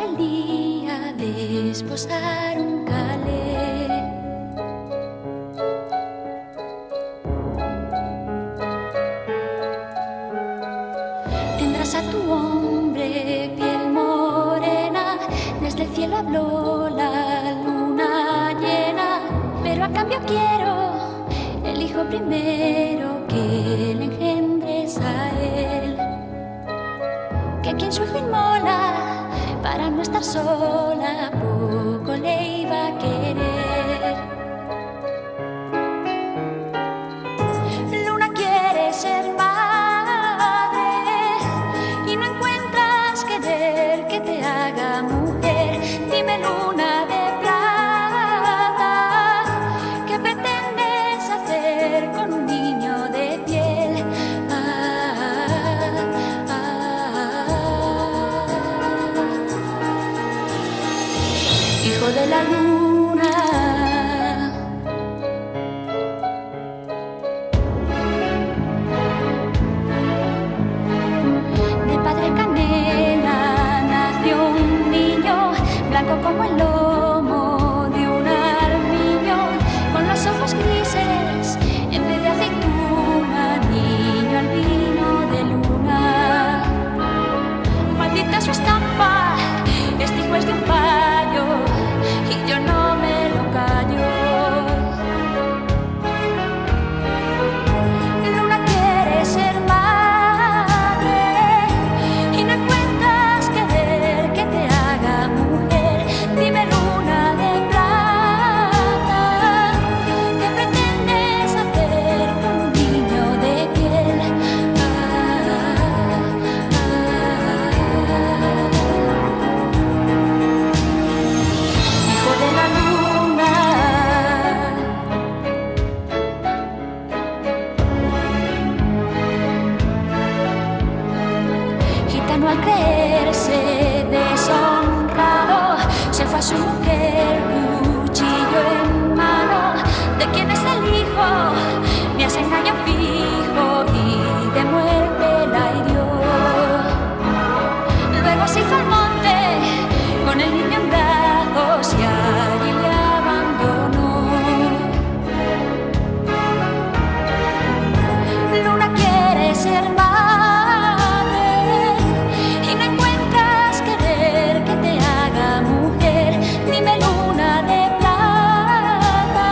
el día de esposar un calé. Tendrás a tu hombre piel morena, desde el cielo habló la luna llena, pero a cambio quiero el hijo primero que le engendres a él. Que quien su hijo inmola para no estar sola, poco le iba a querer. Luna quiere ser madre y no encuentras querer que te haga mujer. Dime, luna de plata, ¿qué pretendes hacer con un niño de piel? Hijo de la luna, de padre canela nació un niño, blanco como el lomo de un armiño, con los ojos grises en vez de aceituna, niño albino de luna. Maldita su estampa, este hijo es de un payo y yo no me lo callo. Luna quiere ser madre y no encuentras querer que te haga mujer. Dime, luna de plata, ¿qué pretendes hacer con un niño de piel? Hijo de la luna, gitano al creerse deshonrado, se fue a su mujer, cuchillo en mano. ¿De quién es el hijo? Me hace engaño fijo y de muerte la hirió. Luego se hizo al monte con el niño en brazos y allí le abandonó. Luna quiere ser madre y no encuentras querer que te haga mujer. Dime, luna de plata,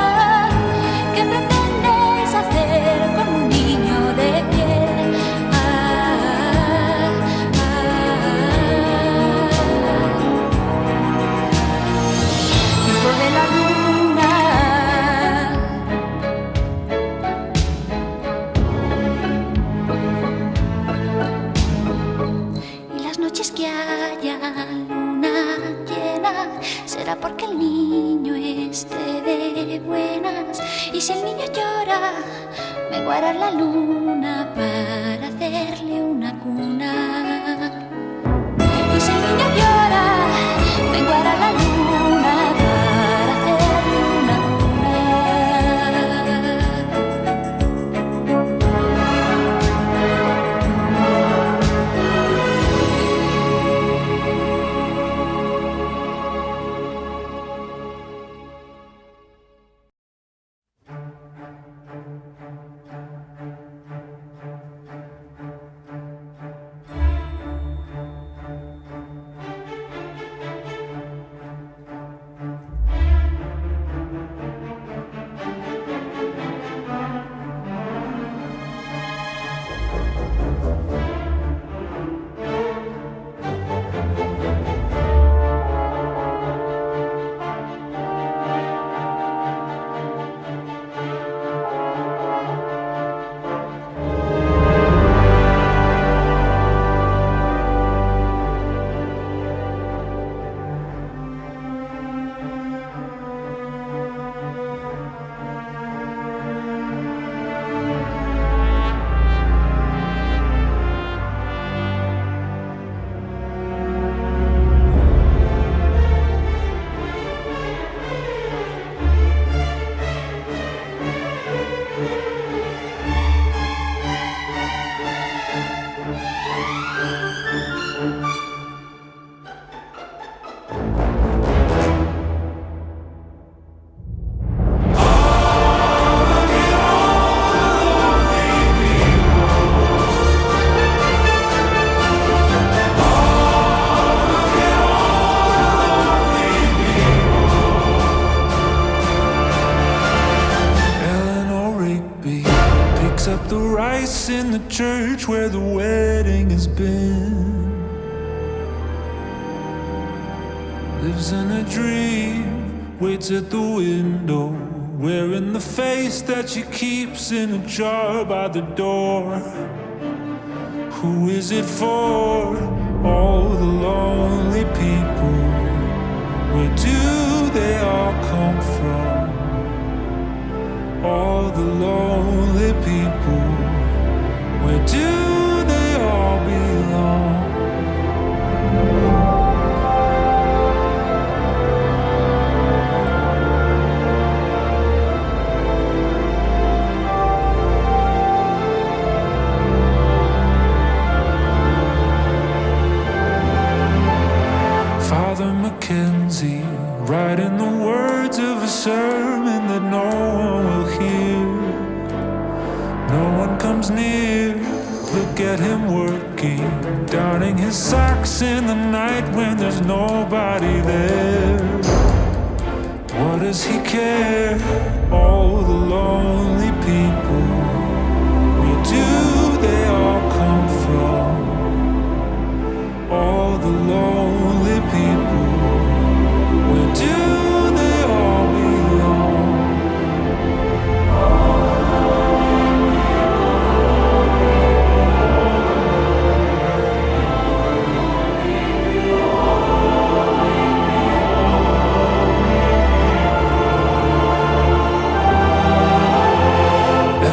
¿qué pretendes hacer con un niño de piel? Hijo de la luna, y las noches que haya luna llena será porque el niño esté de buenas. Y si el niño llora, menguará la luna para hacerle una cuna. Y si el niño llora, menguará la luna para hacerle una cuna. the rice in the church where the wedding has been. Lives in a dream, waits at the window, wearing the face that she keeps in a jar by the door. Who is it for? All the lonely people. Where do they all come from? All the lonely people. Where do they all belong? Father Mackenzie, writing the words of a sermon that no one will hear. No one comes near. Look at him working, darning his socks in the night when there's nobody there. What does he care? All the lonely people. Where do they all come from? All the lonely people. Where do they all belong?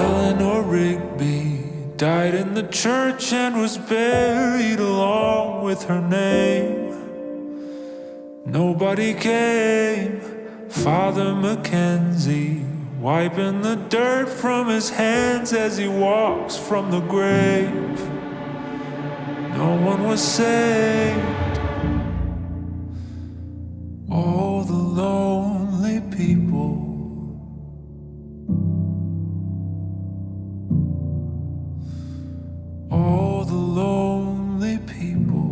Eleanor Rigby died in the church and was buried along with her name. Nobody came. Father Mackenzie, wiping the dirt from his hands as he walks from the grave. No one was saved. All the lonely people. All the lonely people.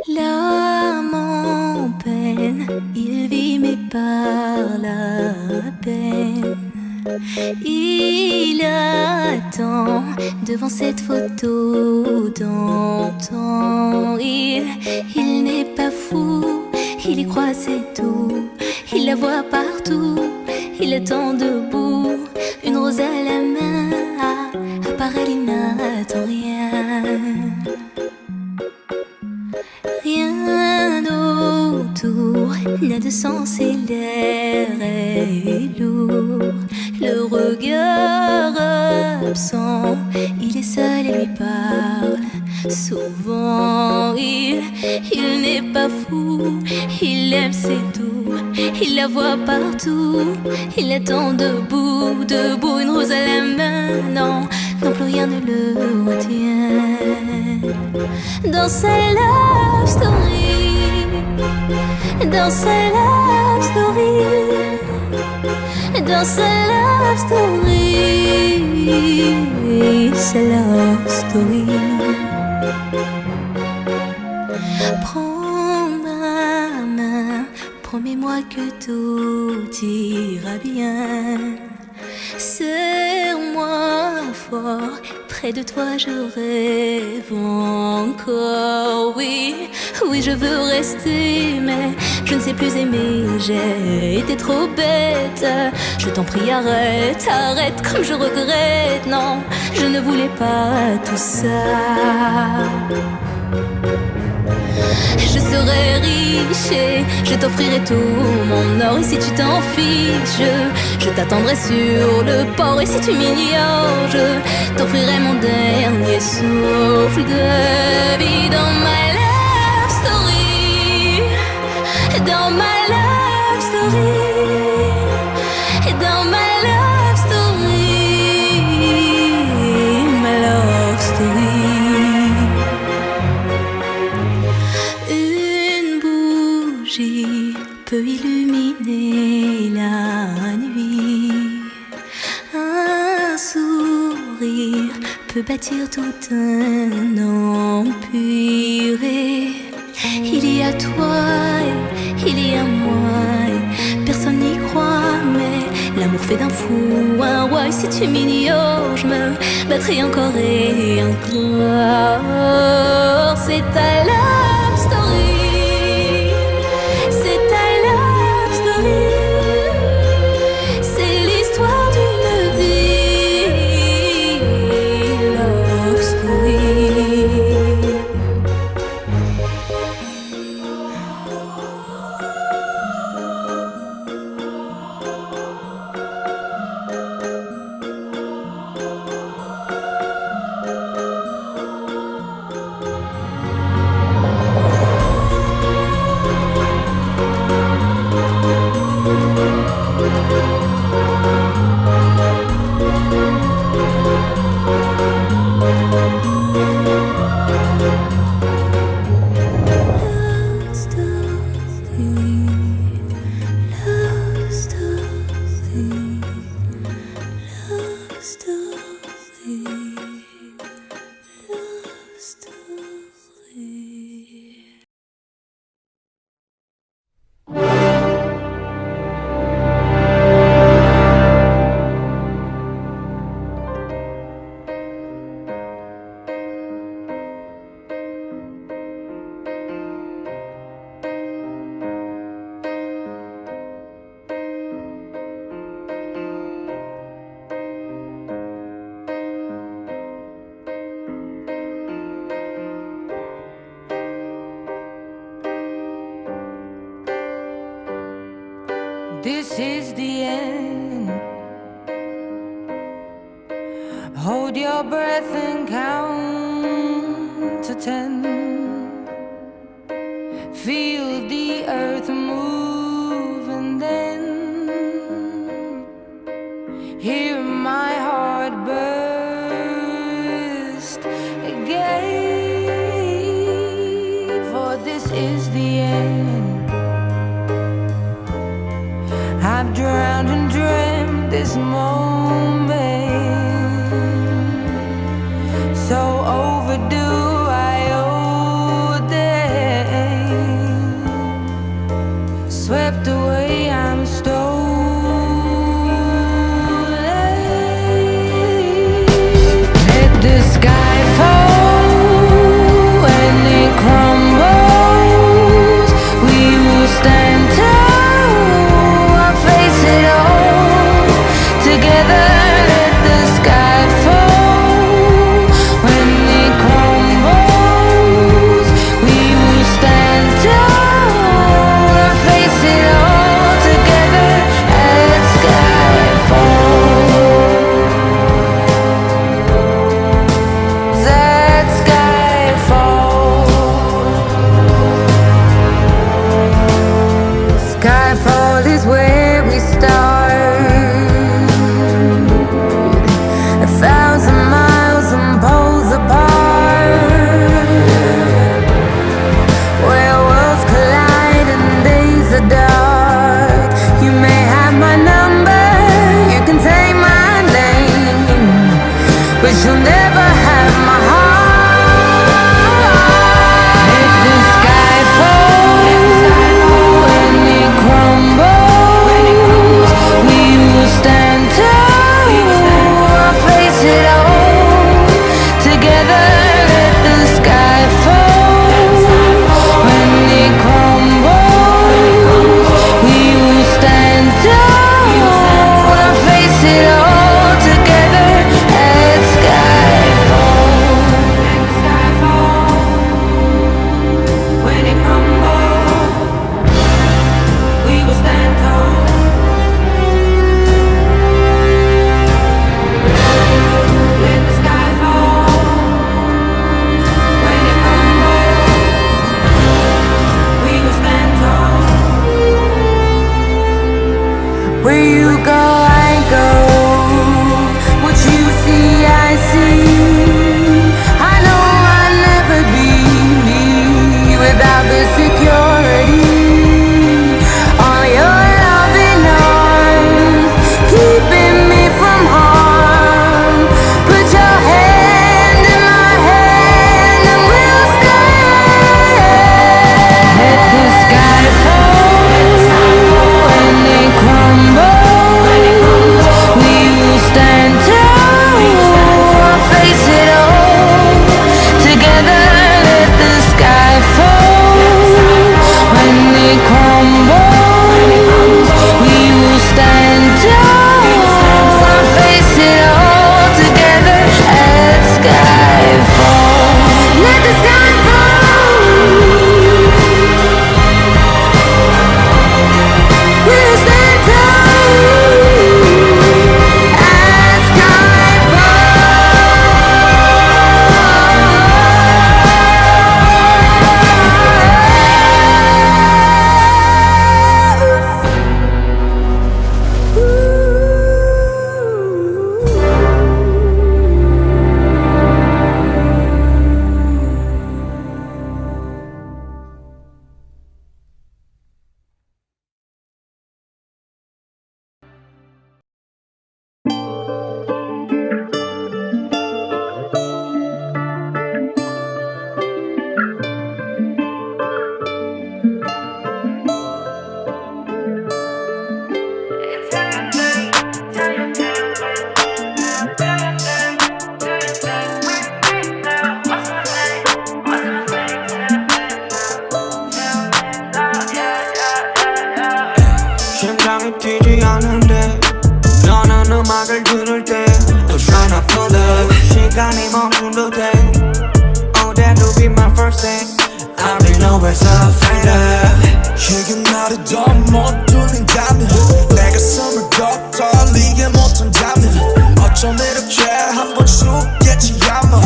L'âme en peine, il vit mais par la peine. Il attend devant cette photo d'antan. Il n'est pas fou, il y croit c'est tout. Il la voit partout, il attend debout. Une rose à la main, à part elle il n'attend rien. Rien d'autre. n'a de sens et l'air est lourd. Le regard absent, il est seul et lui parle. Souvent il n'est pas fou, il aime c'est tout, il la voit partout, il attend debout, une rose à la main, non, plus rien ne le retient. Dans sa love story, dans sa love story, dans sa love story, sa love story. Prends ma main, promets-moi que tout ira bien. Serre-moi fort, près de toi je rêve encore. Oui, je veux rester, mais je ne sais plus aimer. J'ai été trop bête. Je t'en prie, arrête comme je regrette. Non, je ne voulais pas tout ça. Je serai riche et je t'offrirai tout mon or. Et si tu t'en fiches, je t'attendrai sur le port. Et si tu m'ignores, je t'offrirai mon dernier souffle de vie. Dans ma love story, dans ma love story, dans ma love story, ma love story. Peut illuminer la nuit. Un sourire peut bâtir tout un empire. Et il y a toi, il y a moi, personne n'y croit, mais l'amour fait d'un fou un roi. Et si tu m'ignores, je me battrai encore et encore. C'est ta love story. C'est l'histoire d'une vie, love story. This is the end. Hold your breath and count to 10. Feel the earth move and then hear my heart burst again. For this is the end. I've drowned and dreamt this moment, so overdue I owe them. but you'll never have my heart. Let the sky fall when it crumbles. We will stand tall, face it all together. Let the sky fall when it crumbles. We will stand tall, face it all together. Let sky fall. When it crumbles, we will stand tall. Let the sky fall. When it crumbles, we will stand tall. Where you go, I go. What you see, I see. I know I'll never be me without the security. All your loving arms keeping me from harm. Put your hand in my hand and we'll stand. Let the sky fall when it crumbles. We will stand tall, face it all together. Let the sky fall when it crumbles. We will stand tall, face it all together. Let sky fall. Let the sky fall. We'll stand tall. Let sky 심장이 뛰지 않는데 너는 음악을 들을 때 또 trying to pull up 시간이 멈춘 듯해 Oh that will be my first thing I already know where's to find her 이게 나를 더 못 뚫린다면 내 가슴을 더 떨리게 못한다면 어쩜 이렇게 한번 죽겠지 아마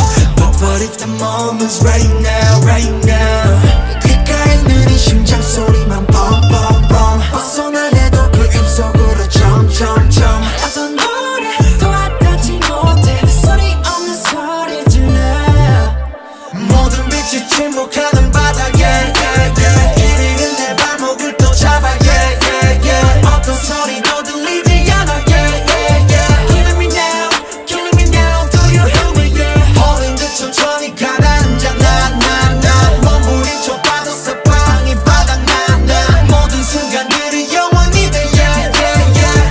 But if the moment's right now, right now 귓가에 느린 심장 소리만 뻥뻥뻥 벗어나려도 그 입속으로 점점점 어떤 노래도 와닿지 못해 소리 없는 소리 질러 모든 빛이 침묵하는 바닥에 이리는 내 발목을 또 잡아 어떤 소리도 들리지 않아 Killing me now, killing me now Do you hear me? 홀린 듯 천천히 가라앉아 나 몸부림쳐 봐도 사방이 바닥나 모든 순간들이 영원히 돼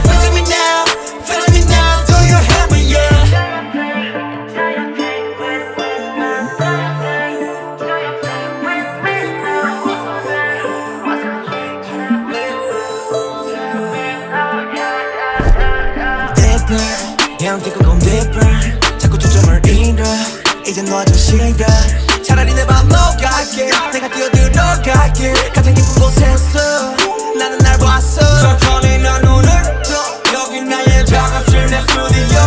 Feeling me now, feeling me now Do you hear me? 그냥 뛰고 건 deeper 자꾸 초점을 잃어 이젠 너좀 싫어 차라리 내 맘 녹아게 내가 뛰어들어갈게 가장 깊은 곳에서 나는 날 봤어 천천히 난 눈을 떠 여기 나의 작업실 내 스튜디오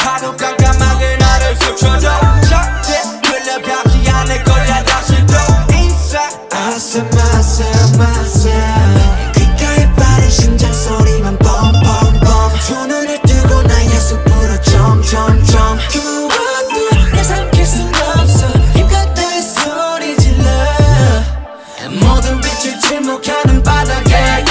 하고 깜깜하게 나를 스쳐줘 절대 끌려가지 않을 거야 다시 또 inside 아싸 귓가에 빠른 심장 소리만 뻥뻥뻥 두 눈을 뜨고 나의 숲으로 점점점 그 무엇도 내 삼킬 순 없어 힘껏 내 소리 질러 모든 빛을 침묵하는 바닥에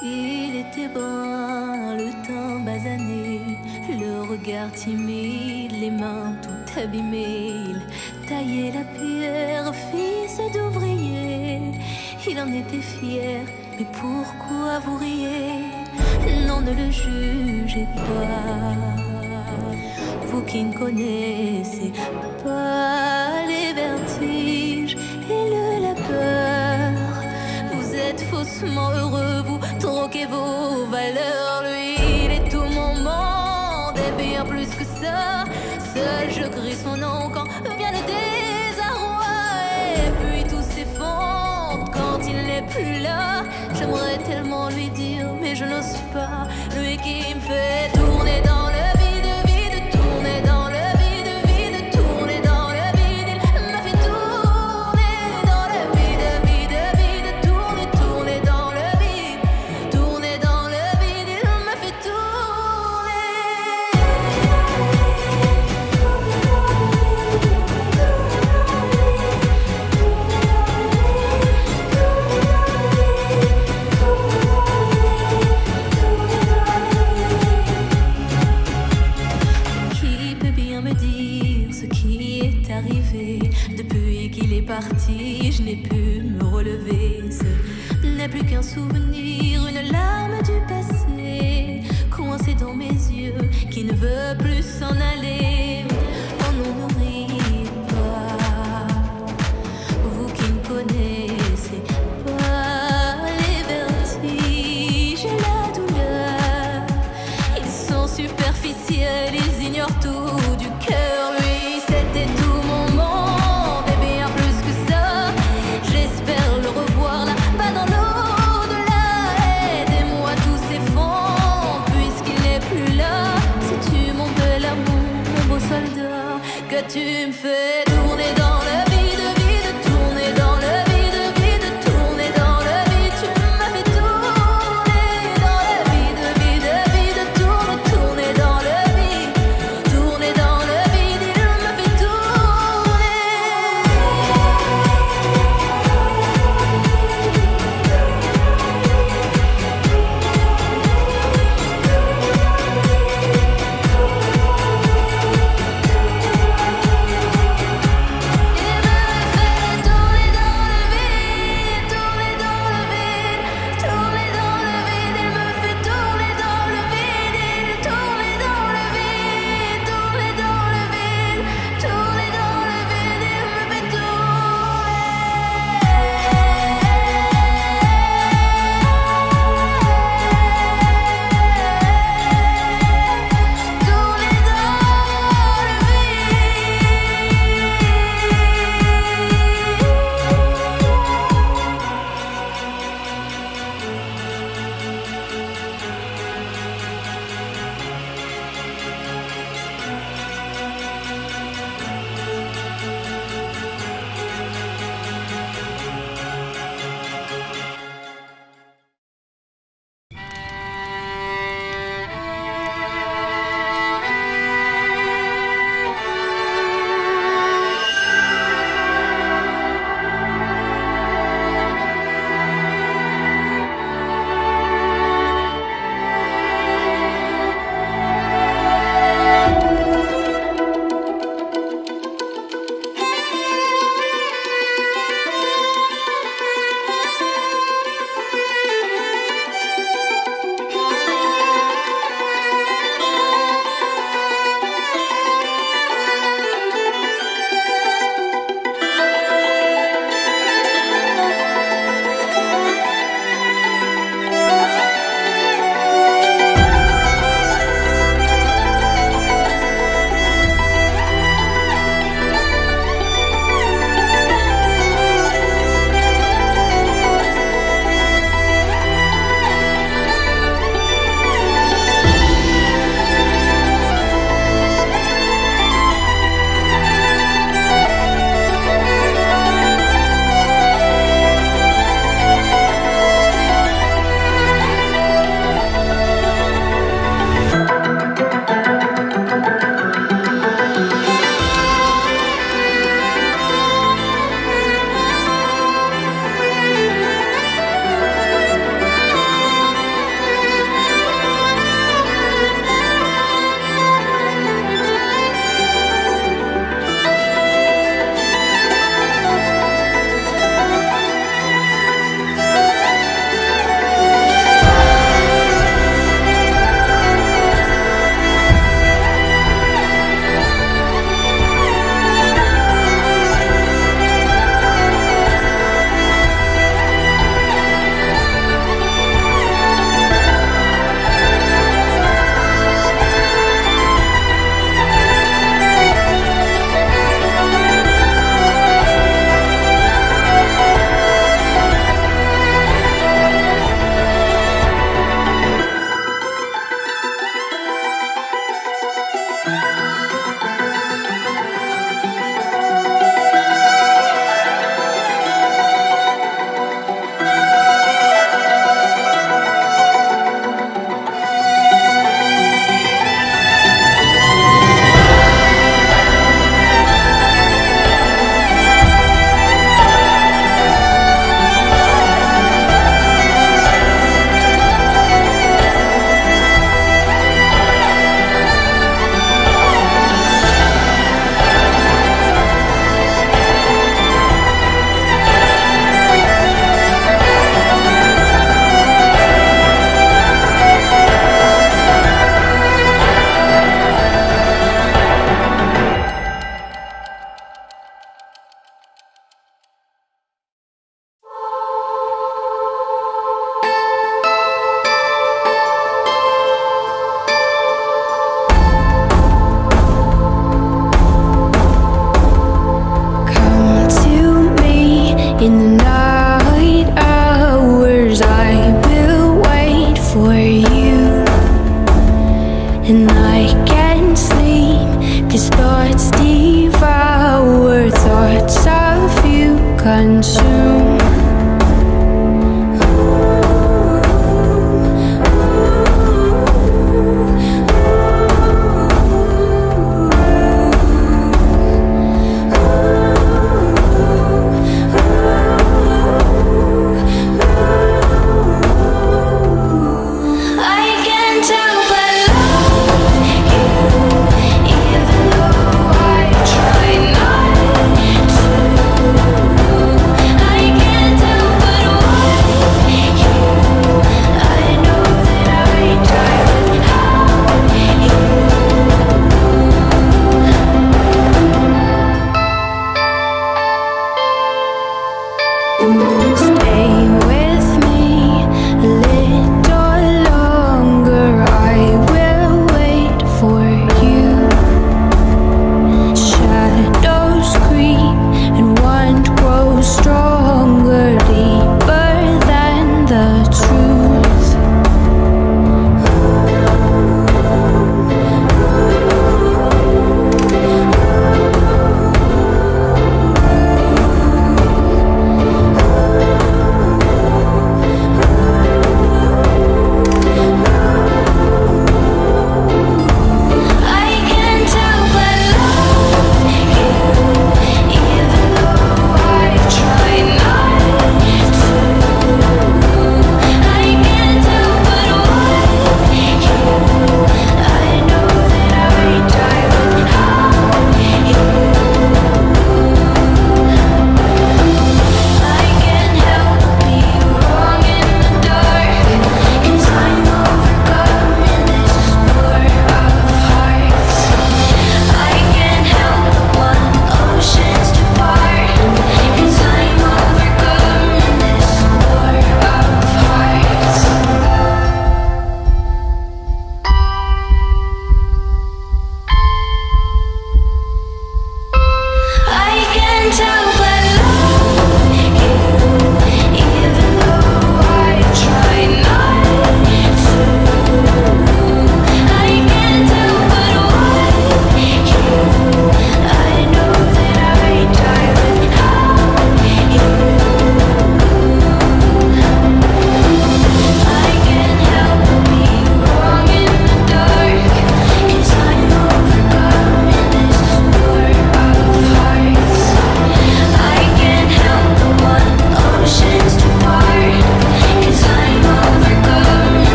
Il était brun, le teint basané, le regard timide, les mains tout abîmées. Il taillait la pierre, fils d'ouvrier. Il en était fier, mais pourquoi vous riez? Non, ne le jugez pas. Vous qui ne connaissez pas les vertiges et la peur. Vous êtes faussement heureux, vous troquez vos valeurs. Lui, il est tout mon monde et bien plus que ça. Seul je crie son nom quand vient le désarroi. Et puis tout s'effondre quand il n'est plus là. J'aimerais tellement lui dire, mais je n'ose pas. Lui qui me fait tourner dans le vide, vide, tourner dans le vide, vide, tourner dans le vide. Il m'a fait tourner dans le vide, vide, vide, tourner, tourner dans le vide, tourner dans le vide. Il m'a fait Qui peut bien me dire ce qui est arrivé? Depuis qu'il est parti, je n'ai pu me relever. Ce n'est plus qu'un souvenir, une larme du passé, coincée dans mes yeux, qui ne veut plus s'en aller. Oh non, ne riez pas, vous qui ne connaissez pas les vertiges et la douleur. Ils sont superficiels, ils ignorent tout du cœur. Lui, c'était tout mon monde et bien plus que ça. J'espère le revoir là-bas dans l'au-delà. Aidez-moi, tout s'effondre puisqu'il n'est plus là. Sais-tu mon bel amour, mon beau soldat, que tu me fais tourner dans le vide, vide, tourner dans le vide, vide, tourner dans le vide. Tu m'as fait tourner dans le vide, vide, vide, tourner, tourner dans le vide, tourner dans le vide. Il m'a fait tourner. In the night hours I will wait for you, and I can't sleep 'cause thoughts devour thoughts of you consume. I can't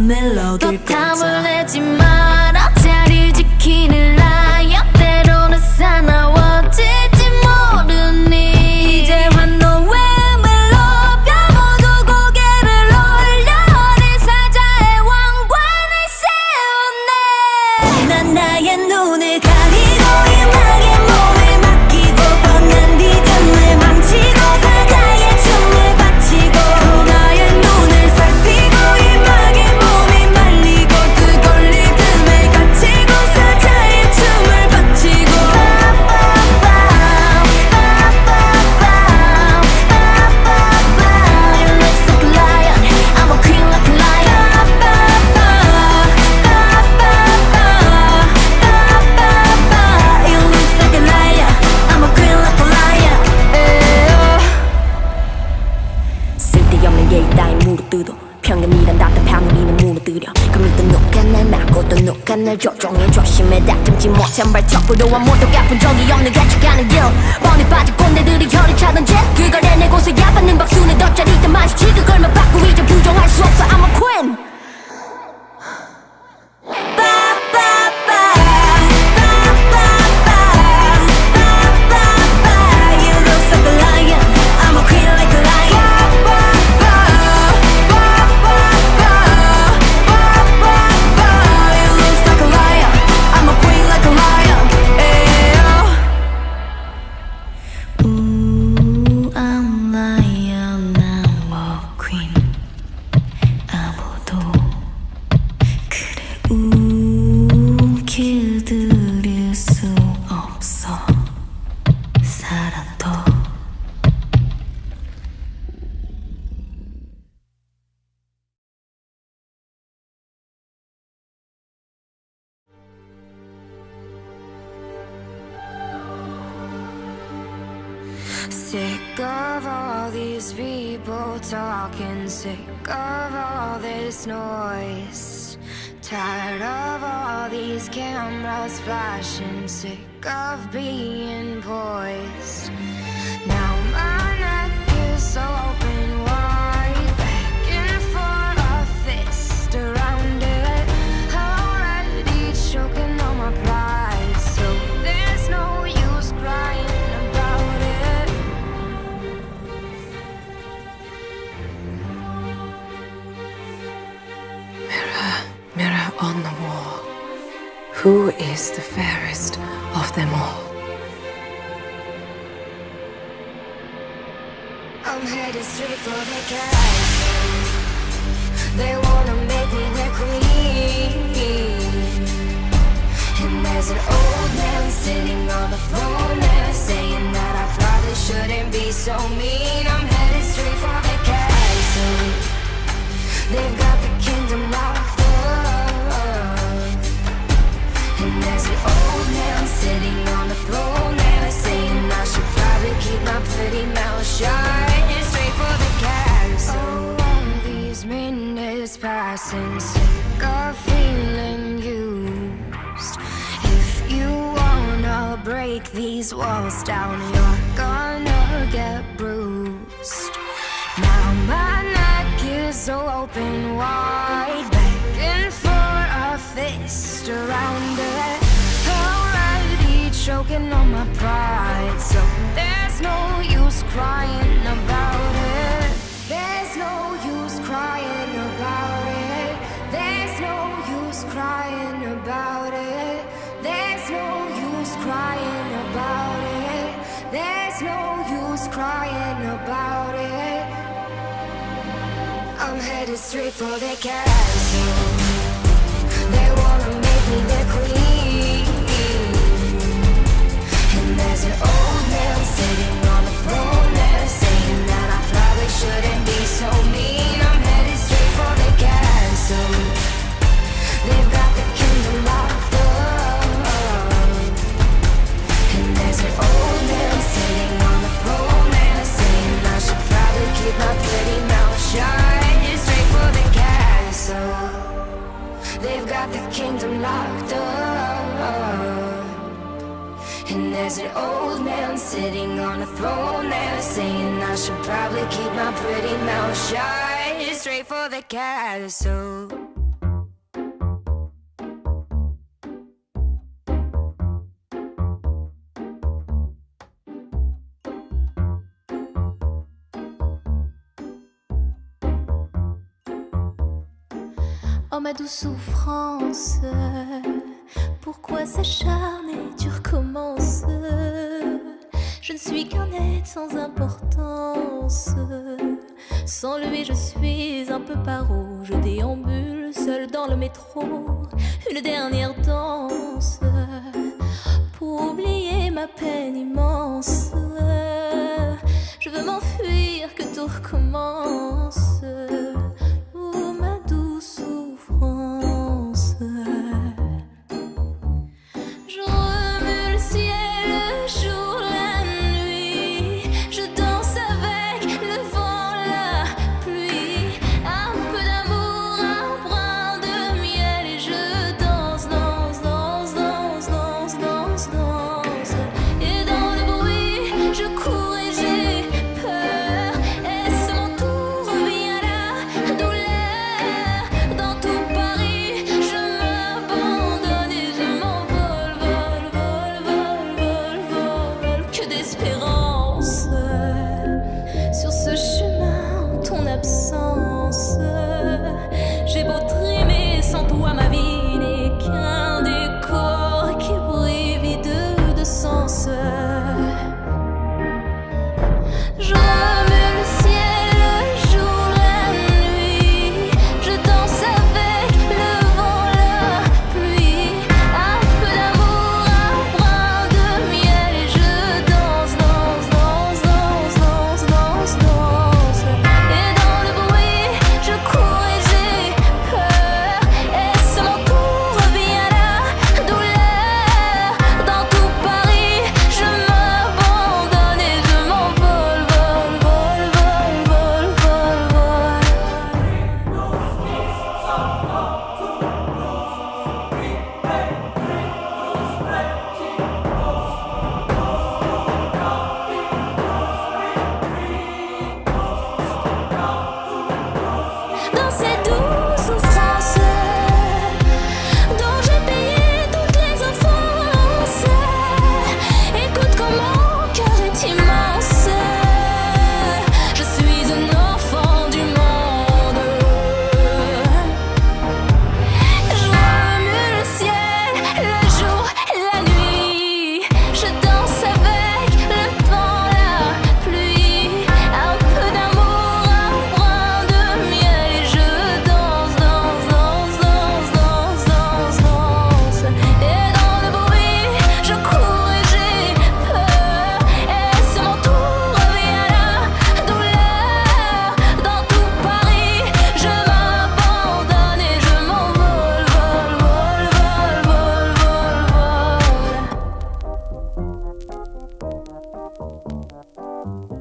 멜로디를 또 탐을 내지 마라 자리를 지키는 라이언 때로는 사나워질지 모르니 이제 환호의 멜로디야 모두 고개를 올려 어린 사자의 왕관을 세우네 난 나의 눈을 가리고 음악에 몸을 맡기고 뻔한 리듬을 망치고 사자의 춤을 바치고 나의 눈을 살피고 음악에 몸이 말리고 뜨거운 리듬을 갖추고 사자의 춤을 바치고 You look like a lion, I'm a queen like a lion You look like a lion, I'm a queen like a lion 쓸데없는 예의 따윈 무릎뜯어 평균이란 답답한 우리는 무너뜨려 금리도 누가 날 막고 또 누가 날 조종해 조심해 다듬지 못한 발톱으로 아무도 아픈 적이 없는 개척하는 길 뻔히 빠진 꼰대들이 혀를 차던지 그걸 해내고서 야받는 박수는 덧자리 듯 마주치 그걸만 받고 이제 부정할 수 없어 I'm a queen You look like a lion, I'm a queen like a lion You look like a lion, I'm a queen like a lion Ooh, I'm lion, I'm a queen 아무도 그래 길들일 수 없어 사랑도 Sick of all these people talking, sick of all this noise. Tired of all these cameras flashing, sick of being poised. Now my neck is so open wide, begging for a fist around it. Already choking on my pride, so there's no use crying about it. Mirror on the wall, who is the fairest of them all? I'm headed straight for the castle. They wanna make me their queen. And there's an old man sitting on the throne there, saying that I probably shouldn't be so mean. I'm headed straight for the castle. They've got the kingdom locked up. And there's an old man sitting on the throne there, saying I should probably keep my pretty mouth shut. Straight for the castle. Oh, all these minutes passing, sick of feeling used. If you wanna break these walls down, you're gonna get bruised. Now my neck is so open wide, begging for a fist around it. Already choking on my pride, so there's no use crying about it. There's no use crying about it. There's no use crying about it. There's no use crying about it. There's no use crying about it. I'm headed straight for the castle. They wanna make me their queen. And there's an old man sitting on the throne there, saying that I probably shouldn't be so mean. I'm headed straight for the castle. They've got the kingdom locked up. And there's an old man sitting on the throne there, saying I should probably keep my pretty mouth shut. Straight for the castle. They've got the kingdom locked up. And there's an old man sitting on a throne there, saying I should probably keep my pretty mouth shut. Straight for the castle. Oh ma douce souffrance, pourquoi s'acharner, tu recommences? Je ne suis qu'un être sans importance. Sans lui je suis un peu paro. Je déambule seul dans le métro. Une dernière danse pour oublier ma peine immense. Je veux m'enfuir, que tout recommence. Oh ma douce souffrance. Je remue le ciel, le jour, la nuit. Je danse avec le vent, la pluie. Un peu d'amour, un brin de miel. Et je danse, danse, danse, danse, danse, danse, danse. Et dans le bruit, je cours et j'ai peur. Est-ce mon tour, revient la douleur? Dans tout Paris, je m'abandonne et je m'envole, vol, vol, vol, vol, vol. Que d'espérance sur ce chemin en ton absence. J'ai beau trimer, sans toi ma vie n'est qu'un décor qui brille vide de sens. Je remue le ciel, le jour, la nuit. Je danse avec le vent, la pluie. Un peu d'amour, un brin de miel. Et je danse, danse, danse, danse, danse, danse, danse. Et dans le bruit, je cours et j'ai peur. Est-ce mon tour, revient la douleur? Dans tout Paris, je m'abandonne et je m'envole, vol, vol, vol, vol, vol, vol. Dans cette douce souffrance dont j'ai payé toutes les offenses. Écoute comme mon cœur est immense. Je suis un enfant du monde. Je remue le ciel, le jour, la nuit. Je danse avec le vent, la pluie. Un peu d'amour, un brin de miel. Et je danse, danse, danse, danse, danse, danse, danse. Et dans le bruit, je cours et j'ai peur. Est-ce mon tour, revient la douleur? Dans tout Paris, je m'abandonne et je m'envole, vol, vol, vol, vol, vol, vol.